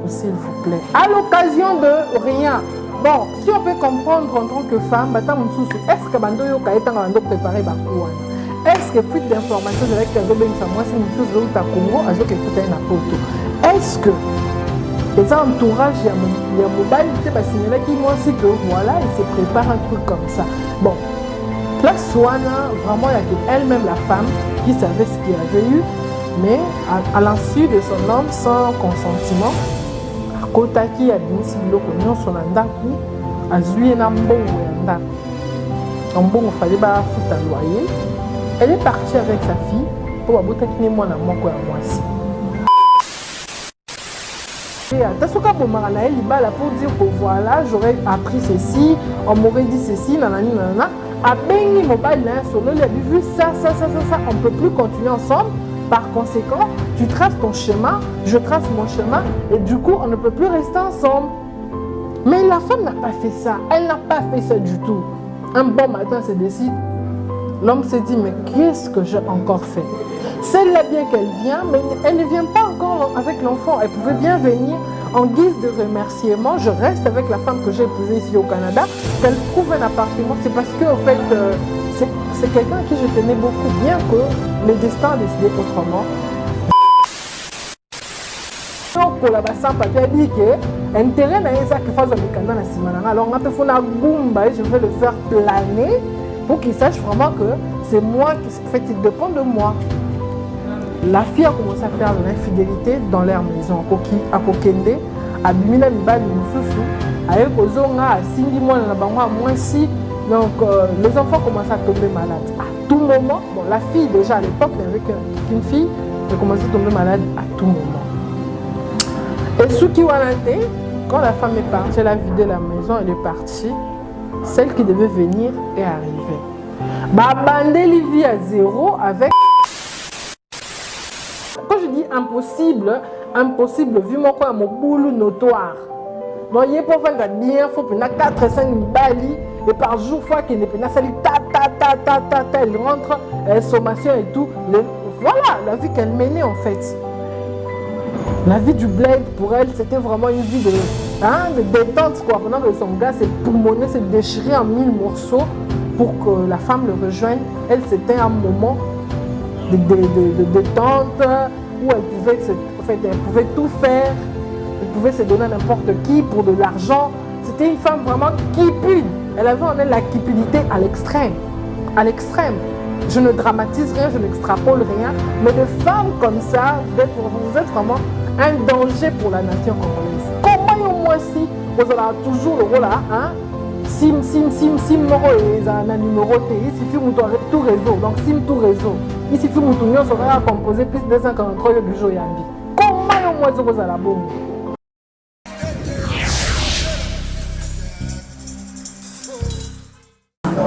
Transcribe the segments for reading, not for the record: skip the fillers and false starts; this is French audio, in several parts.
S'il vous plaît. À l'occasion de rien. Bon, si on peut comprendre en tant que femme, est-ce que Bandoyo Kaetanga Bando préparer Bakouana? Est-ce que fuite d'informations de la Kazoben Samoa, si nous sommes au Congo, à ce que peut-être un poto? Est-ce que les entourages, il y a mobile, il y a signaler qui moi aussi que voilà, il se prépare un truc comme ça. Bon, la Swana, vraiment, il y a elle-même la femme qui savait ce qu'il y avait eu. Mais à l'insu de son homme, sans consentement, Kotaki a dit si le cognon son andaku, a zoué un bon andaku. Un bon, il fallait pas foutre un loyer. Elle est partie avec sa fille pour aboutir à moi à mon moisi. Tasuka Bomara elle là pour dire que voilà, j'aurais appris ceci, on m'aurait dit ceci, nanani nanana. A Bengi Mobile, il a vu ça, on ne peut plus continuer ensemble. Par conséquent, tu traces ton chemin, je trace mon chemin, et du coup, on ne peut plus rester ensemble. Mais la femme n'a pas fait ça. Elle n'a pas fait ça du tout. Un bon matin, elle se décide. L'homme se dit, mais qu'est-ce que j'ai encore fait? Celle-là, bien qu'elle vient, mais elle ne vient pas encore avec l'enfant. Elle pouvait bien venir en guise de remerciement. Je reste avec la femme que j'ai épousée ici au Canada. Qu'elle trouve un appartement. C'est parce que, en fait, c'est quelqu'un à qui je tenais beaucoup, bien que le destin a décidé autrement. Pour la bassin papier dit que intérêt n'a ça que fasse un canard à Simana. Alors on a fait une goumba et je vais le faire planer pour qu'il sache vraiment que c'est moi qui fait, il dépend de moi. La fille a commencé à faire de l'infidélité dans leur maison. À Kokende, à Bimina Mibali Moussousou, à Ekozonga, à Sindimon, à Bangwa, moi aussi. Donc, les enfants commencent à tomber malades. À tout moment, bon, la fille, déjà à l'époque, avec une fille, elle commençait à tomber malade à tout moment. Et Suki Wanate, quand la femme est partie, elle a vidé la maison, elle est partie. Celle qui devait venir est arrivée. Babandé Livy à zéro avec. Quand je dis impossible, vu mon boulot notoire. Bon, il y a pour faire bien, il faut que 4 5 bali et par jour, fois qu'il n'est pas sali, elle rentre, sommation et tout. Voilà la vie qu'elle menait en fait. La vie du bled pour elle, c'était vraiment une vie de détente quoi. Pendant que son gars s'est poumonné, s'est déchiré en 1000 morceaux pour que la femme le rejoigne. Elle, c'était un moment de détente où elle pouvait tout faire. Elle pouvait se donner à n'importe qui pour de l'argent. C'était une femme vraiment cupide. Elle avait en elle la cupidité à l'extrême. À l'extrême. Je ne dramatise rien, je n'extrapole rien. Mais de femmes comme ça, vous êtes vraiment un danger pour la nation congolaise. Comment moi si vous avez toujours le rôle là, hein? Sim, et un numéro T. Il suffit de tout réseau. Donc sim tout réseau. Il suffit de tout réseau. On va composer plus de 243 du jour Yambi. Comment moi vous avez la bombe?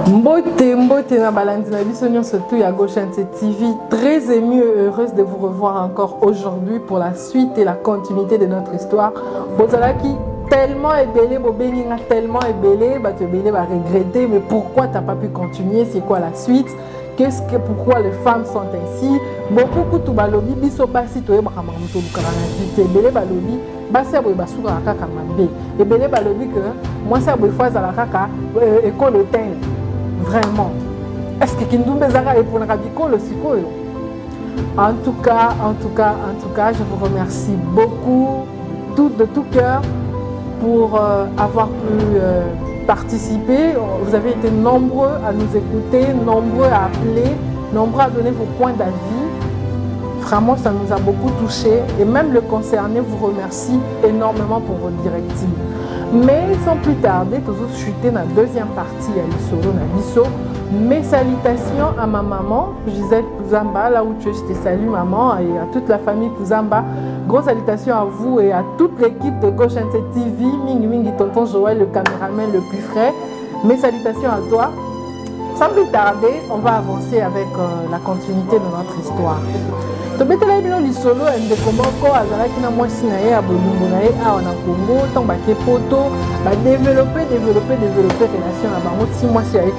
Mbote na balandi na biso surtout à Gauche TV. Très émue et heureuse de vous revoir encore aujourd'hui pour la suite et la continuité de notre histoire. Bozalaki tellement ébélé, Bobeninga tellement ébélé, bah tu ébélé va regretter, mais pourquoi t'as pas pu continuer? C'est quoi la suite? Pourquoi les femmes sont ainsi? Beaucoup de balobi biso basi toye bakamamuto lukana na vie ébélé balobi basi aboye basuka kaka mabe ébélé balobi que moi ça aboye fois za la kaka école hôtel. Vraiment. Est-ce que Kindoumbe Zara est pour le rabico le sikoyo? En tout cas, je vous remercie beaucoup, de tout cœur, pour avoir pu participer. Vous avez été nombreux à nous écouter, nombreux à appeler, nombreux à donner vos points d'avis. Vraiment, ça nous a beaucoup touchés. Et même le concerné vous remercie énormément pour vos directives. Mais sans plus tarder, toujours chuter dans la deuxième partie à l'Isoro Nabiso. Mes salutations à ma maman, Gisèle Pouzamba, là où tu es, je te salue maman, et à toute la famille Pouzamba. Grosse salutations à vous et à toute l'équipe de Gauche TV, Mingi Tonton Joël, le caméraman le plus frais. Mes salutations à toi. Sans plus tarder, on va avancer avec la continuité de notre histoire. Tobetela bino lisolo ndeko moko azalaki na mwasi na ye abolingo na ye awa na Congo ntango bake poto développer relation na bango ti mwasi aye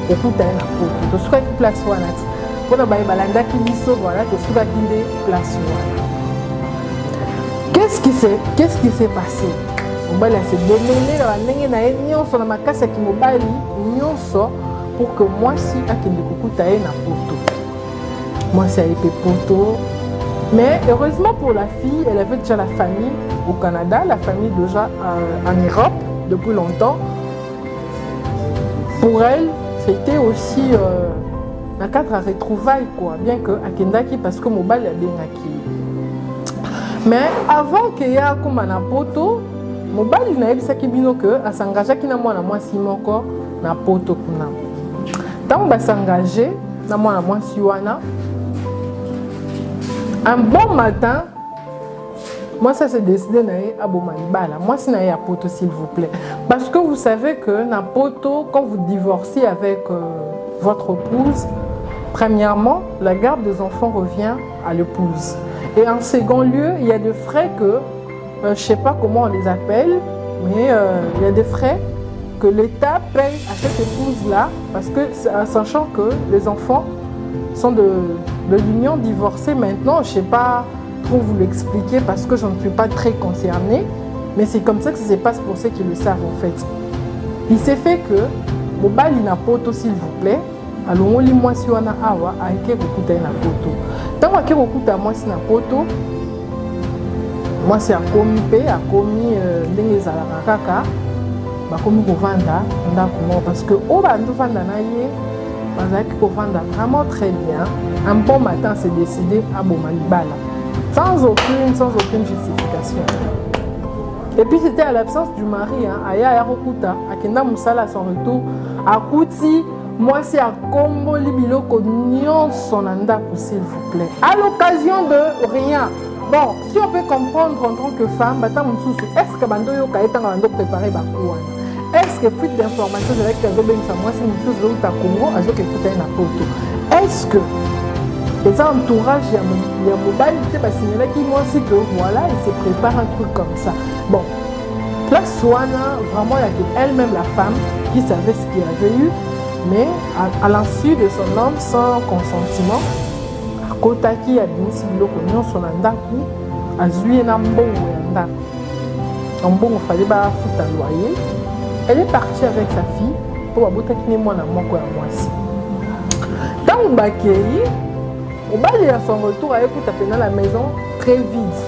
kokuta ye na poto tosukaki place wana ti mpona baye balandaki biso voilà tosukaki nde place wana Qu'est-ce qui s'est passé? Mobali s'est démêlé dans la ndenge na ye nyonso na makasi ya mobali nyonso pour que mwasi akende kokuta ye na poto. Mwasi ayepe poto. Mais heureusement pour la fille, elle avait déjà la famille au Canada, la famille déjà en Europe depuis longtemps. Pour elle, c'était aussi un cadre à retrouvailles, quoi, bien que akendaki parce que mobali a bien acquis. Mais avant qu'il y ait comme un poto, mobali na yebisaki bino que asangajaki na mwana mwasi moko na poto kuna. Tant ba s'engager na mwana mwasi wana. Un bon matin, moi ça s'est décidé d'aller à Bomanibala. Moi c'est d'aller à Poto s'il vous plaît. Parce que vous savez que na Poto, quand vous divorcez avec votre épouse, premièrement, la garde des enfants revient à l'épouse. Et en second lieu, il y a des frais que, je ne sais pas comment on les appelle, mais il y a des frais que l'État paye à cette épouse-là, parce que, sachant que les enfants sont de l'union divorcée maintenant, je ne sais pas trop vous l'expliquer parce que je ne suis pas très concernée, mais c'est comme ça que ça se passe pour ceux qui le savent en fait. Il s'est fait que, Mobali na poto s'il vous plaît, alors li mwasi wana awa aike kokuta na poto. Tant ake kokuta mwasi na poto, mwasi akomi pe akomi ndenge ezalaka kaka, bakomi kovanda ndako moko parce que o bando vanda na ye bazaki kovanda vraiment très bien. Un bon matin s'est décidé à Bomanibala sans aucune justification. Et puis c'était à l'absence du mari, Aya Yarokuta, Akenda Moussala à son retour, Akuti, moi c'est à Kombo Libiloko Nyon Sonanda, s'il vous plaît. À l'occasion de rien. Bon, si on peut comprendre en tant que femme, est-ce que Bandoyo Kaeta Bando préparé Bakouane? Est-ce que fuite d'informations de la Kazoben Samoa, c'est une chose de Congo, à ce que peut-être na poto? Est-ce que les entourages, il y a mobile, il y a signaler qui moi aussi que voilà, il se prépare un truc comme ça. Bon, la Swana, vraiment, il y a elle-même la femme qui savait ce qu'il y avait eu, mais à l'insu de son homme, sans consentement, à Kotaki a dit si l'eau connaît son andaku, à Zuye Nambo ou Anda. En bon, il fallait pas foutre un loyer. Elle est partie avec sa fille pour aboutir à moi à moi aussi. Dans Bakei, Mobali à son retour à écouter dans la maison très vide.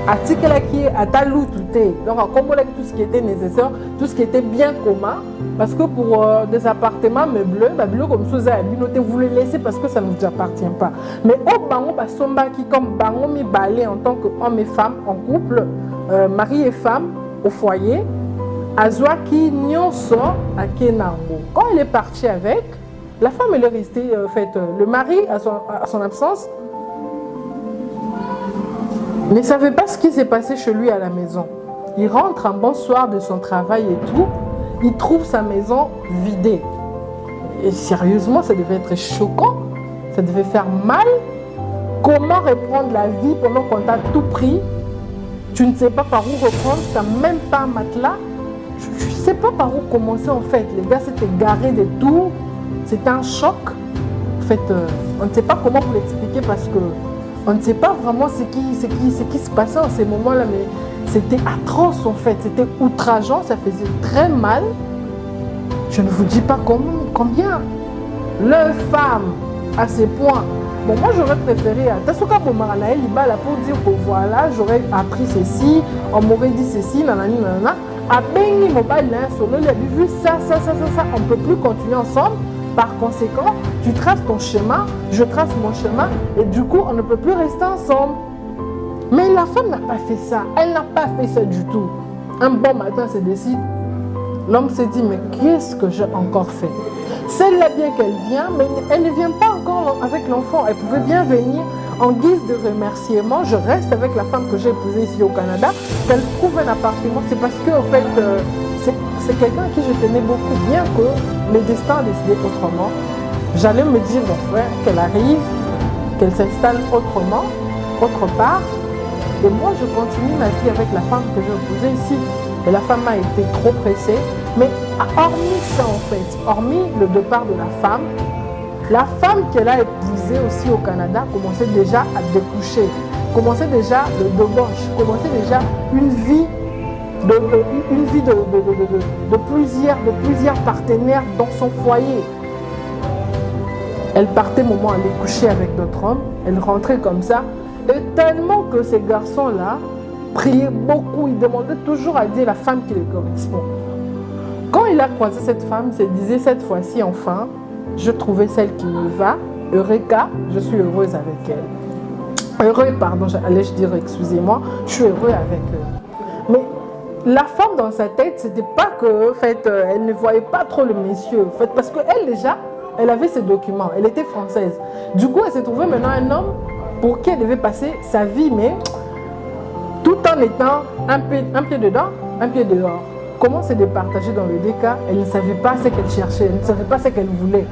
Article qui est à talou tout est. Donc à combo tout ce qui était nécessaire, tout ce qui était bien commun. Parce que pour des appartements meublés, comme ça, vous les laissez parce que ça ne vous appartient pas. Mais au bango, qui comme bango mi balé en tant qu'homme et femme en couple, mari et femme au foyer, Azwaki Nyonso à Kenango. Quand elle est partie avec, la femme elle est restée, le mari à son absence ne savait pas ce qui s'est passé chez lui à la maison. Il rentre un bon soir de son travail et tout, il trouve sa maison vidée. Et sérieusement, ça devait être choquant, ça devait faire mal. Comment reprendre la vie pendant qu'on t'a tout pris? Tu ne sais pas par où reprendre, tu n'as même pas un matelas. Je ne sais pas par où commencer en fait. Les gars s'étaient garés de tout. C'était un choc. En fait, on ne sait pas comment vous l'expliquer parce que on ne sait pas vraiment ce qui se passait en ces moments-là, mais c'était atroce en fait. C'était outrageant, ça faisait très mal. Je ne vous dis pas combien. Leur femme, à ces points. Bon, moi j'aurais préféré à Tasuka Bomaranae Libala pour dire que voilà, j'aurais appris ceci, on m'aurait dit ceci, nanani, nanana. À Bengi Mobile, il a vu ça, on ne peut plus continuer ensemble. Par conséquent, tu traces ton chemin, je trace mon chemin, et du coup, on ne peut plus rester ensemble. Mais la femme n'a pas fait ça, elle n'a pas fait ça du tout. Un bon matin, se décide, l'homme se dit, mais qu'est-ce que j'ai encore fait? Celle-là, bien qu'elle vient, mais elle ne vient pas encore avec l'enfant. Elle pouvait bien venir en guise de remerciement. Je reste avec la femme que j'ai épousée ici au Canada, qu'elle trouve un appartement. C'est parce que, en fait, c'est quelqu'un à qui je tenais beaucoup, bien que le destin a décidé autrement. J'allais me dire, mon frère, qu'elle arrive, qu'elle s'installe autrement, autre part. Et moi, je continue ma vie avec la femme que j'ai épousée ici. Et la femme a été trop pressée. Mais hormis ça, en fait, hormis le départ de la femme qu'elle a épousée aussi au Canada commençait déjà à découcher. commençait déjà le débauche, commençait déjà une vie de plusieurs partenaires dans son foyer. Elle partait au moment aller coucher avec d'autres hommes, elle rentrait comme ça, et tellement que ces garçons-là priaient beaucoup, ils demandaient toujours à Dieu la femme qui les correspond. Quand il a croisé cette femme, il se disait cette fois-ci enfin, je trouvais celle qui me va, Eureka, je suis heureuse avec elle. Heureux, pardon, allais-je dire, excusez-moi, je suis heureux avec eux. Mais la femme dans sa tête, c'était pas que, en fait, elle ne voyait pas trop le monsieur, en fait, parce qu'elle déjà, elle avait ses documents, elle était française. Du coup, elle s'est trouvée maintenant un homme pour qui elle devait passer sa vie, mais tout en étant un pied dedans, un pied dehors. Comment se départager dans les deux cas? Elle ne savait pas ce qu'elle cherchait, elle ne savait pas ce qu'elle voulait.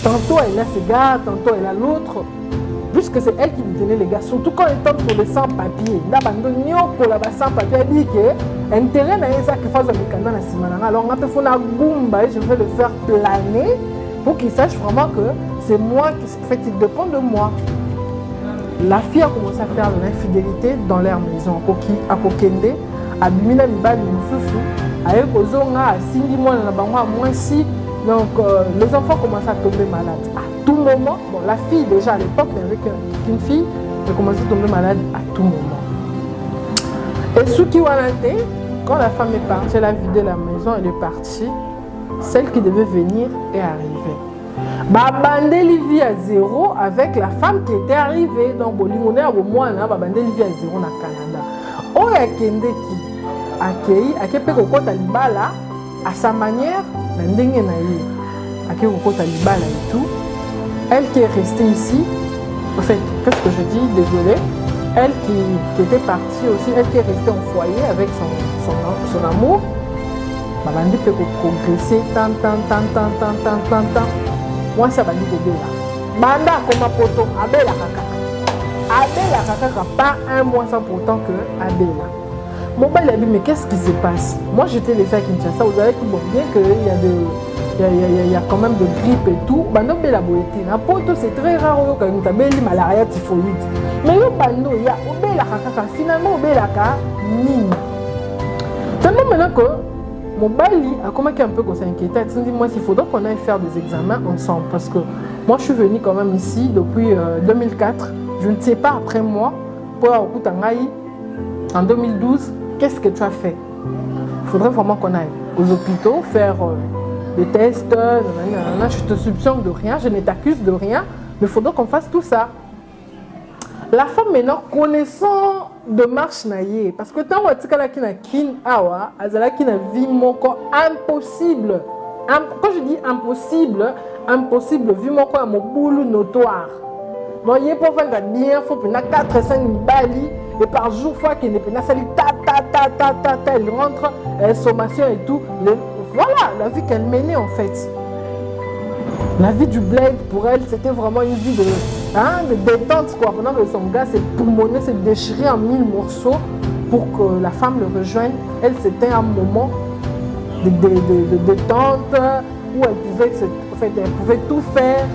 Tantôt elle a ce gars, tantôt elle a l'autre. Puisque c'est elle qui lui tenait les gars, surtout quand elle tombe pour les sans-papiers. Pour la sans-papier, elle dit que l'intérêt n'est pas que fasse un canal à Simana. Alors on a fait une goumba et je vais le faire planer pour qu'il sache vraiment que c'est moi qui fait, il dépend de moi. La fille a commencé à faire de l'infidélité dans leur maison. À Kokende, à Bimina Mibali Moussousou, à Ekozonga, à Sindi Mouana, à Mouassi. Donc les enfants commencent à tomber malades. À tout moment, bon, la fille déjà à l'époque n'avait qu'une fille, elle commençait à tomber malade à tout moment. Et Suki Wanate, quand la femme est partie, elle a vidé la maison, elle est partie. Celle qui devait venir est arrivée. Babandeli vit à zéro avec la femme qui était arrivée. Donc, Bolingone a Bomouana, Babandeli vit à zéro au Canada. Oya Kende qui accueille, accueille Kokota Libala à sa manière, Nandenge Naïe, accueille Kokota Libala et tout. Elle qui est restée ici, en fait, qu'est-ce que je dis, désolé, elle qui était partie aussi, elle qui est restée en foyer avec son amour, Babandi peut progresser tant. Moi, ça va dire que Banda comme un poteau, Abela Kaka, pas un mois sans pourtant que Abela. Mon père a dit, mais qu'est-ce qui se passe? Moi, j'étais laissé à Kinshasa, vous avez tout bon, bien qu'il y a quand même de grippe et tout. Bando Bela Boété, un poteau, c'est très rare quand tu as belle malaria typhoïde. Mais le bando, il y a Obela Kaka, finalement, Obela Kaka, Nini. Tellement maintenant que mon bali a commencé un peu qu'on s'inquiétait. Il dit, moi, il faudra qu'on aille faire des examens ensemble. Parce que moi, je suis venue quand même ici depuis 2004. Je ne sais pas, après moi, pour Okutangaï, en 2012, qu'est-ce que tu as fait? Il faudrait vraiment qu'on aille aux hôpitaux faire des tests. Je te soupçonne de rien, je ne t'accuse de rien, mais il faudra qu'on fasse tout ça. La femme maintenant, connaissant de marche naïe, parce que tant que tu as kin awa, azala qui n'a vie mon corps impossible. Quand je dis impossible, vu mon corps à mon boulot notoire. Donc il faut faire bien, il faut prendre 4 5 bali et par jour fois qu'il ne peut pas salir elle rentre sommation et tout. Voilà la vie qu'elle menait en fait. La vie du bled pour elle, c'était vraiment une vie de détente quoi. Pendant que son gars s'est pulmoné, s'est déchiré en 1000 morceaux pour que la femme le rejoigne. Elle, c'était un moment de détente où elle pouvait tout faire.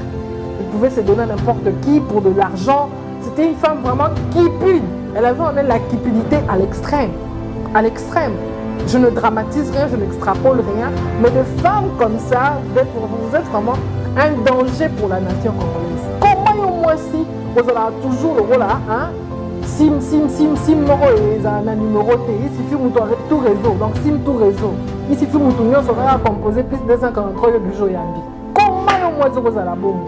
Elle pouvait se donner à n'importe qui pour de l'argent. C'était une femme vraiment cupide. Elle avait en elle la cupidité à l'extrême. À l'extrême. Je ne dramatise rien, je n'extrapole rien. Mais de femmes comme ça, vous êtes vraiment un danger pour la nation congolaise. Comment au moins si vous avez toujours le rôle là, hein? Sim, moro et un numéro T, il suffit de tout réseau. Donc sim tout réseau. Il suffit de tout sera composé plus de 243 du jour yambi. Comment au moins vous avez la bombe?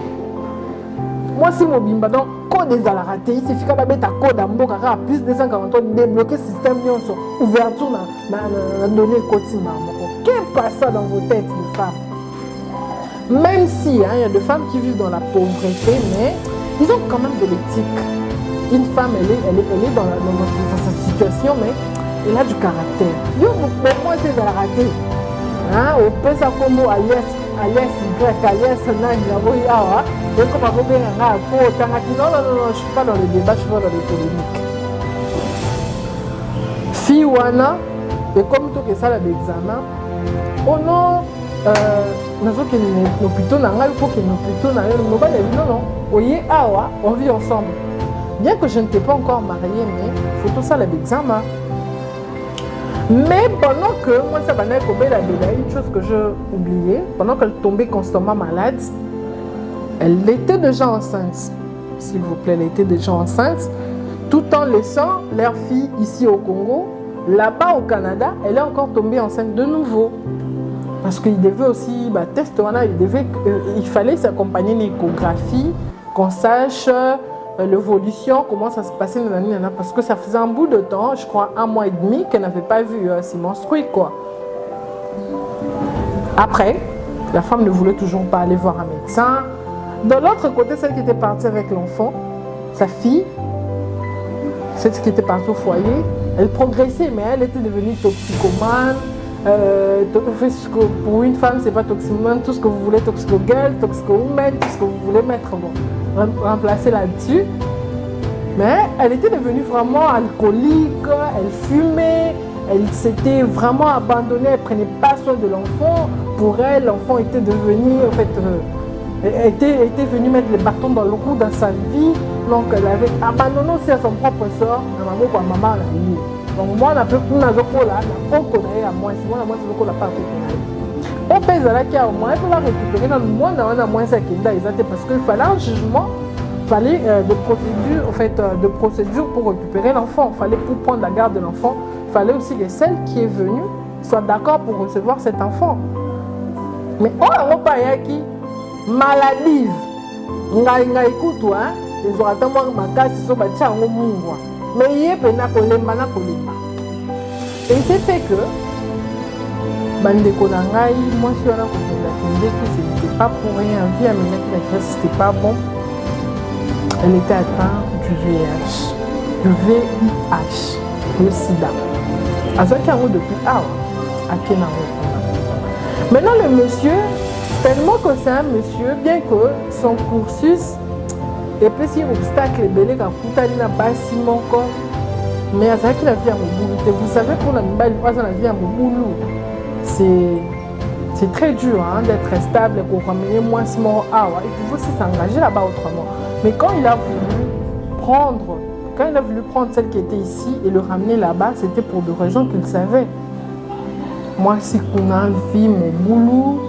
Moi si mon bimba donc code des raté, il suffit de mettre un code en boca plus de 243 débloquer système nyonso ouverture na donner quotidien. Qu'est-ce qui passe dans vos têtes les femmes? Même si il y a des femmes qui vivent dans la pauvreté, mais ils ont quand même de l'éthique. Une femme, elle est dans sa situation, mais elle a du caractère. Yo, moi, c'est la raté. Au peu ça comme alias, Y, alias, Nani, Yawa, et comme à vous non, je suis pas dans les débats, je suis pas dans les polémiques. Fille Wana, et comme tout que ça, l'examen, oh non, on vit ensemble. bien que je ne t'ai pas encore marié, mais il faut tout ça l'examen. Mais pendant que moi, ça m'a une chose que j'ai oubliée, pendant qu'elle tombait constamment malade, elle était déjà enceinte. S'il vous plaît, elle était déjà enceinte, tout en laissant leur fille ici au Congo. Là-bas au Canada, elle est encore tombée enceinte de nouveau. Parce qu'il devait aussi, il fallait s'accompagner d'une échographie, qu'on sache l'évolution, comment ça se passait, parce que ça faisait un bout de temps, je crois 1 mois et demi, qu'elle n'avait pas vu s'y menstruer, quoi. Après, la femme ne voulait toujours pas aller voir un médecin. De l'autre côté, celle qui était partie avec l'enfant, sa fille, celle qui était partie au foyer, elle progressait, mais elle était devenue toxicomane. Pour une femme, c'est pas toxicomane, tout ce que vous voulez, toxico-girl, toxico-woman, tout ce que vous voulez mettre, bon, remplacer là-dessus. Mais elle était devenue vraiment alcoolique, elle fumait, elle s'était vraiment abandonnée, elle prenait pas soin de l'enfant. Pour elle, l'enfant était devenu, en fait, était venue mettre les bâtons dans le cou dans sa vie. Donc elle avait abandonné aussi à son propre sort, à maman. Donc moi, on a pu la moi, si moi, la pas on pèse là qui a au moins, elle peut la récupérer dans le monde, on a moins ça qui est parce qu'il fallait un jugement, il fallait de procédure pour récupérer l'enfant, il fallait pour prendre la garde de l'enfant, il fallait aussi que celle qui est venue soit d'accord pour recevoir cet enfant. Mais on n'a pas qui maladive, écoute, les orateurs ma casse sont battus en mouvement. Mais il y a pena kolemba. Et c'est fait que bandeko na ngai moi si on a que c'était pas pour rien vie à mener que la graisse c'était pas bon. Elle était atteinte du VIH, le sida. À ce qu'il depuis à Kenya. Maintenant le monsieur, tellement que c'est un monsieur, bien que son cursus et puis si obstacle belé ka kutani na basi moko mais à ça qui la vie à Moboulou. Vous savez pour la mibali pas la vie à Moboulou c'est très dur d'être stable pour ramener moins si mon et puis vous aussi s'engager là-bas autrement. Mais quand il a voulu prendre celle qui était ici et le ramener là-bas, c'était pour des raisons qu'il savait. Moi si qu'on a vie Moboulou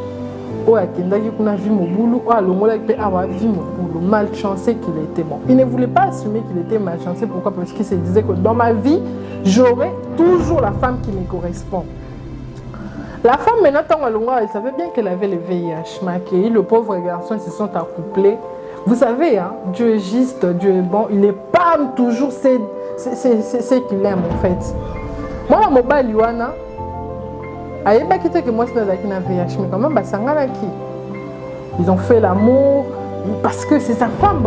malchancé qu'il était bon. Il ne voulait pas assumer qu'il était malchancé. Pourquoi? Parce qu'il se disait que dans ma vie, j'aurai toujours la femme qui me correspond. La femme, maintenant, elle savait bien qu'elle avait le VIH. Mais le pauvre garçon, ils se sont accouplés. Vous savez, Dieu est juste, Dieu est bon. Il n'est pas toujours ce qu'il aime, en fait. Moi, la mobile, Luana, que moi, c'est un VIH, mais quand même, ils ont fait l'amour parce que c'est sa femme.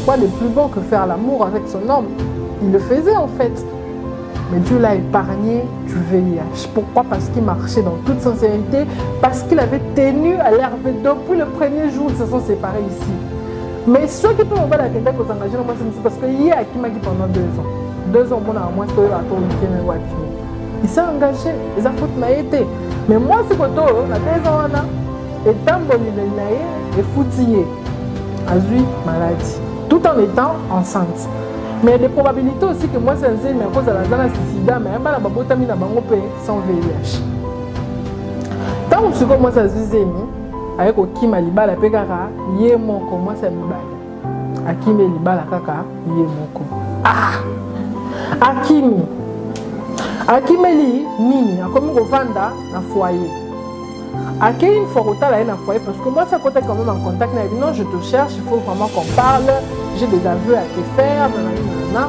Quoi de plus bon que faire l'amour avec son homme? Il le faisait en fait. Mais Dieu l'a épargné du VIH. Pourquoi? Parce qu'il marchait dans toute sincérité, parce qu'il avait tenu à l'herbe depuis le premier jour où ils se sont séparés ici. Mais ceux qui peuvent la question qu'on s'engage, c'est parce qu'il y a qui m'a dit pendant 2 ans. 2 ans, moi, il s'est engagé, les affaires m'a été. Mais moi, c'est que toi, on a 2 ans, et tant bon il est foutillé, a eu maladie, tout en étant enceinte. Mais il y a des probabilités aussi que moi, c'est à cause de la sida, mais il y a des probabilités sans VIH. Tant que je commence à se avec Kim Alibala Pekara, yé mon comment ça me bat. Akim Alibala Kaka, yé mon ah! Akimeli nini akomi kovanda na foyer. Akei une fois que là na foyer parce que moi ça côté quand même en contact na non je te cherche, il faut vraiment qu'on parle, j'ai des aveux à te faire nanana.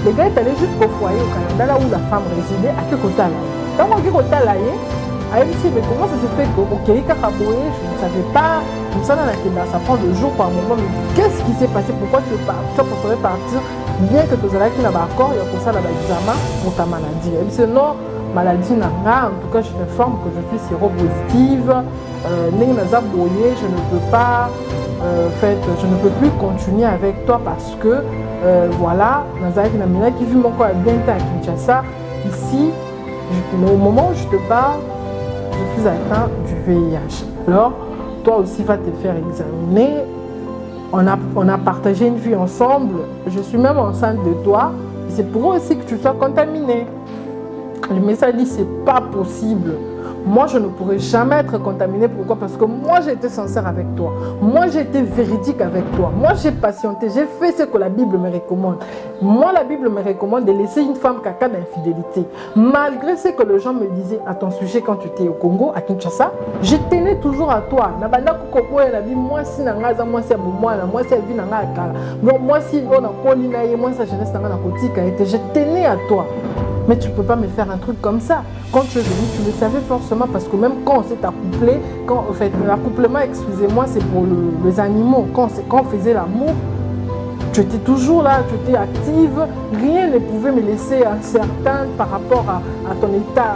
Le gars est allé jusqu'au foyer au Canada là où la femme résidait à quel côté là. Quand on dit côté là a dit mais comment ça se fait que OK Kakaboye, je ne savais pas comme ça ça prend 2 jours par moment mais qu'est-ce qui s'est passé, pourquoi tu préfères partir? Bien que tu aies un accord, il y a pour ça l'examen pour ta maladie. Et puis non, maladie n'a rien. En tout cas, je t'informe que je suis séropositive. Je ne peux pas, je ne peux plus continuer avec toi parce que voilà, qui vit mon corps bien à Kinshasa. Ici, au moment où je te parle, je suis atteint du VIH. Alors, toi aussi, va te faire examiner. on a partagé une vie ensemble, je suis même enceinte de toi, c'est pour eux aussi que tu sois contaminé. Le message dit, c'est pas possible. Moi, je ne pourrais jamais être contaminée. Pourquoi? Parce que moi, j'ai été sincère avec toi. Moi, j'ai été véridique avec toi. Moi, j'ai patienté. J'ai fait ce que la Bible me recommande. Moi, la Bible me recommande de laisser une femme caca d'infidélité. Malgré ce que les gens me disaient à ton sujet quand tu étais au Congo, à Kinshasa, je tenais toujours à toi. Moi, si moi, si moi, si moi, si moi, sa jeunesse, je tenais à toi. Mais tu ne peux pas me faire un truc comme ça. Quand tu es venu, tu le savais forcément parce que même quand on s'est accouplé, en fait, l'accouplement, excusez-moi, c'est pour les animaux. Quand on faisait l'amour, tu étais toujours là, tu étais active. Rien ne pouvait me laisser incertaine par rapport à ton état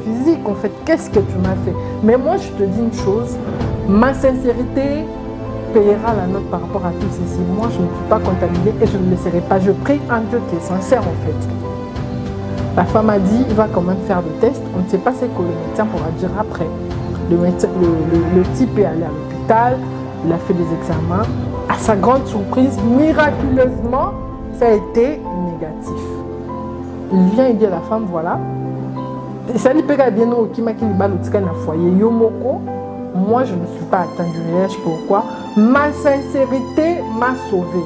physique. En fait, qu'est-ce que tu m'as fait? Mais moi, je te dis une chose, ma sincérité payera la note par rapport à tout ceci. Moi, je ne suis pas contaminée et je ne le serai pas. Je prie un Dieu qui est sincère en fait. La femme a dit, il va quand même faire des tests. On ne sait pas ce que le médecin pourra dire après. Le type est allé à l'hôpital, il a fait des examens. À sa grande surprise, miraculeusement, ça a été négatif. Il vient et dit à la femme, voilà. Ça lui pega bien au qui m'a qui na foyer yomoko. Moi, je ne suis pas atteinte du VIH. Pourquoi? Ma sincérité m'a sauvée.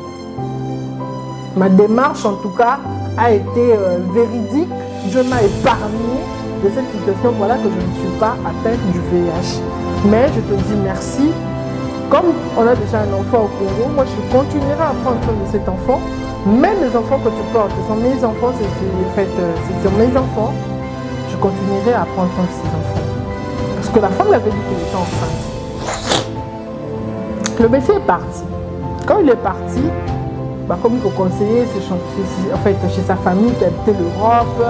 Ma démarche, en tout cas, a été véridique. Dieu m'a épargné de cette situation. Voilà que je ne suis pas atteinte du VIH. Mais je te dis merci. Comme on a déjà un enfant au Congo, moi, je continuerai à prendre soin de cet enfant. Même les enfants que tu portes, ce sont mes enfants, c'est mes enfants. Je continuerai à prendre soin de ces enfants. Parce que la femme l'avait dit qu'il était enceinte. Le bébé est parti. Quand il est parti, comme il faut conseiller, en fait, chez sa famille qui habitait l'Europe,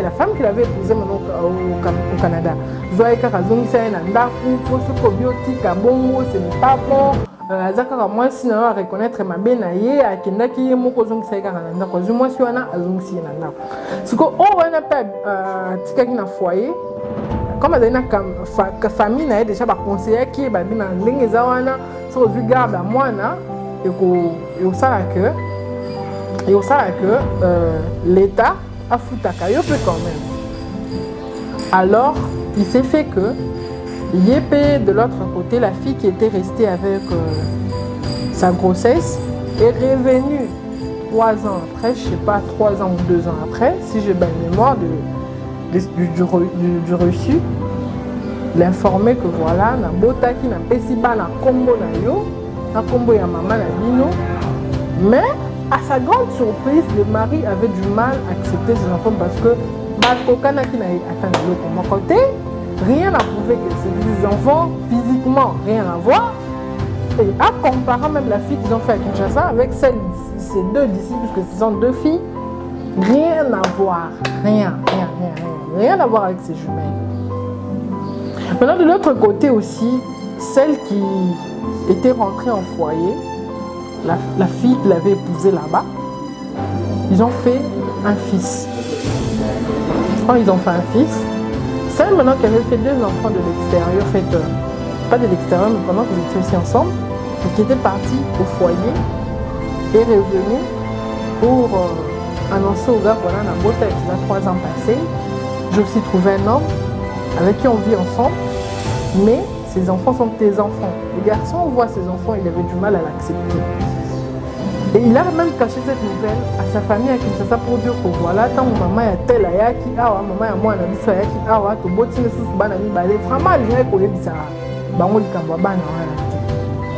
la femme qu'il avait épousée maintenant au Canada, ce n'est pas bon. Azaka moi si na reconnaître ma benaye akendaki moko zongisa eka na ndako moi si wana azongisi na ndako siko o wana pa tikaki na foyer comme azali na famille na déjà ba conseiller ki ba bina ndenge za wana so vu garde à mwana et au sala que l'état a futaka yo peut quand même. Alors il s'est fait que Yépé, de l'autre côté, la fille qui était restée avec sa grossesse est revenue 3 ans après, je ne sais pas, 3 ans ou 2 ans après, si j'ai bien mémoire du reçu, l'informer que voilà, na bota qui na pesiba na combo na yo, na combo ya maman na bino, mais à sa grande surprise, le mari avait du mal à accepter ses enfants parce que Bakokana qui n'a atteint de mon côté. Rien à prouver que c'est des enfants, physiquement, rien à voir. Et à comparer même la fille qu'ils ont fait à Kinshasa avec ces deux disciples, puisque ce sont 2 filles, rien à voir. Rien à voir avec ces jumelles. Maintenant, de l'autre côté aussi, celle qui était rentrée en foyer, la fille qui l'avait épousée là-bas, ils ont fait un fils. Quand ils ont fait un fils, celle maintenant qui avait fait 2 enfants de l'extérieur, en fait, pas de l'extérieur, mais pendant qu'ils étaient aussi ensemble, et qui était partie au foyer, est revenue pour annoncer au gars, voilà, la beauté qui a 3 ans passés, j'ai aussi trouvé un homme avec qui on vit ensemble, mais ses enfants sont tes enfants. Le garçon, on voit ses enfants, il avait du mal à l'accepter. Et il a même caché cette nouvelle à sa famille à Kinshasa pour dire que voilà, tant maman est telle ayaki, maman est moi, elle a dit ça ayaki, tu bottes les sous banani balé. Vraiment, il y a eu ça. Bango likamba bana wana.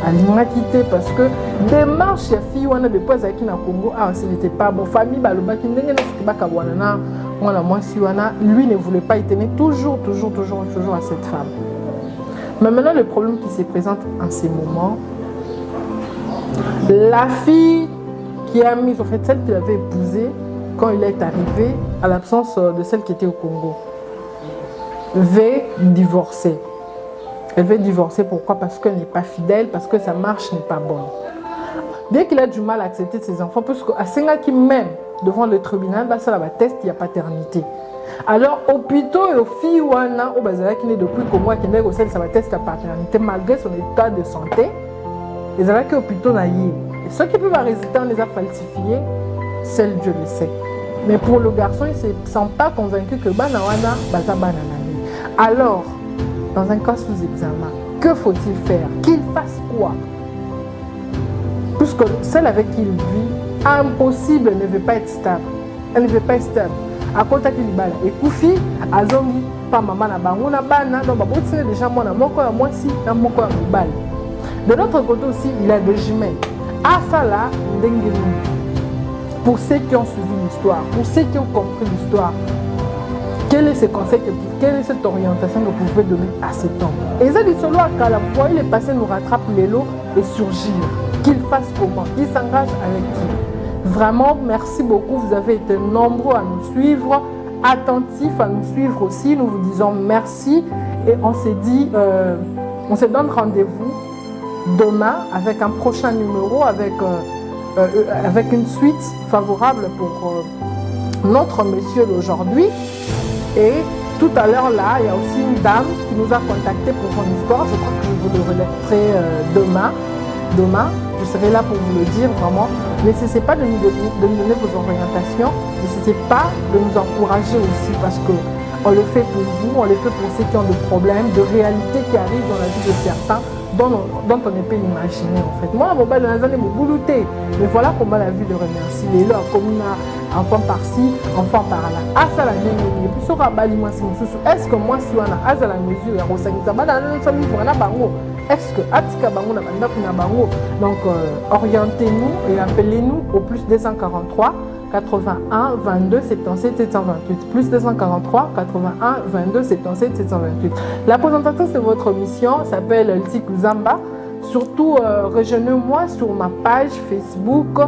Elle quitté parce que démarche ya fille wana de poser qui na Congo, ce n'était pas bon. Famille balobaki ndenge na sikibaka wana na moi si wana, lui ne voulait pas, il tenait toujours à cette femme. Mais maintenant le problème qui se présente en ces moments, la fille qui a mis, en fait, celle qu'il avait épousée quand il est arrivé, à l'absence de celle qui était au Congo, veut divorcer. Elle veut divorcer, pourquoi? Parce qu'elle n'est pas fidèle, parce que sa marche n'est pas bonne. Bien qu'il a du mal à accepter ses enfants, parce qu'à Sengaki même, devant le tribunal, ça va test, il y a paternité. Alors, au plutôt et aux filles, au Bazala qui est depuis que moi, qui est au sein de sa test la paternité, malgré son état de santé, les Alaki au plutôt naïfs. Et ceux qui peuvent résultat, on les a falsifiés, seul Dieu le sait. Mais pour le garçon, il ne se sent pas convaincu que Banawana, Baza Bananani. Alors, dans un cas sous examen, que faut-il faire? Qu'il fasse quoi? Puisque celle avec qui il vit, impossible, elle ne veut pas être stable. Elle ne veut pas être stable. À côté qu'il bala et Koufi, Azongi, pas maman na bango na bana, donc babotine déjà moi na moko ya moi si na moko ya mibali. De l'autre côté aussi, il a des jumelles. Ah ça là, pour ceux qui ont suivi l'histoire, pour ceux qui ont compris l'histoire, quel est ce conseil, quelle est cette orientation que vous pouvez donner à cet homme? Et ça dit solo à la fois, il est passé nous rattrape les lots et surgir. Qu'il fasse comment? Qu'il s'engage avec qui? Vraiment, merci beaucoup. Vous avez été nombreux à nous suivre, attentifs à nous suivre aussi. Nous vous disons merci et on s'est dit, on se donne rendez-vous demain avec un prochain numéro, avec une suite favorable pour notre monsieur d'aujourd'hui. Et tout à l'heure là, il y a aussi une dame qui nous a contacté pour son histoire. Je crois que je vous le relaterai demain. Je serai là pour vous le dire vraiment. N'essayez pas de nous donner vos orientations. N'essayez pas de nous encourager aussi parce qu'on le fait pour vous, on le fait pour ceux qui ont des problèmes, de réalités qui arrivent dans la vie de certains dont on ne peut l'imaginer en fait. Moi, mais voilà comment la vie le remercie. Les là, comme enfant par-ci, enfant par-là. Ah, ça la et puis ça va est-ce que moi, si on a à la mesure, est-ce que Atika Bango n'a pas Bango? Donc, orientez-nous et appelez-nous au plus 243 81 22 77 728. Plus 243 81 22 77 728. La présentatrice de votre mission s'appelle Elsie Kuzamba. Surtout, rejoignez-moi sur ma page Facebook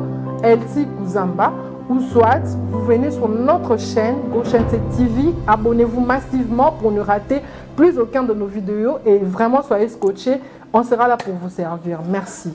Elsie Kuzamba. Ou soit, vous venez sur notre chaîne, GoChain TV, abonnez-vous massivement pour ne rater plus aucun de nos vidéos et vraiment soyez scotchés, on sera là pour vous servir. Merci.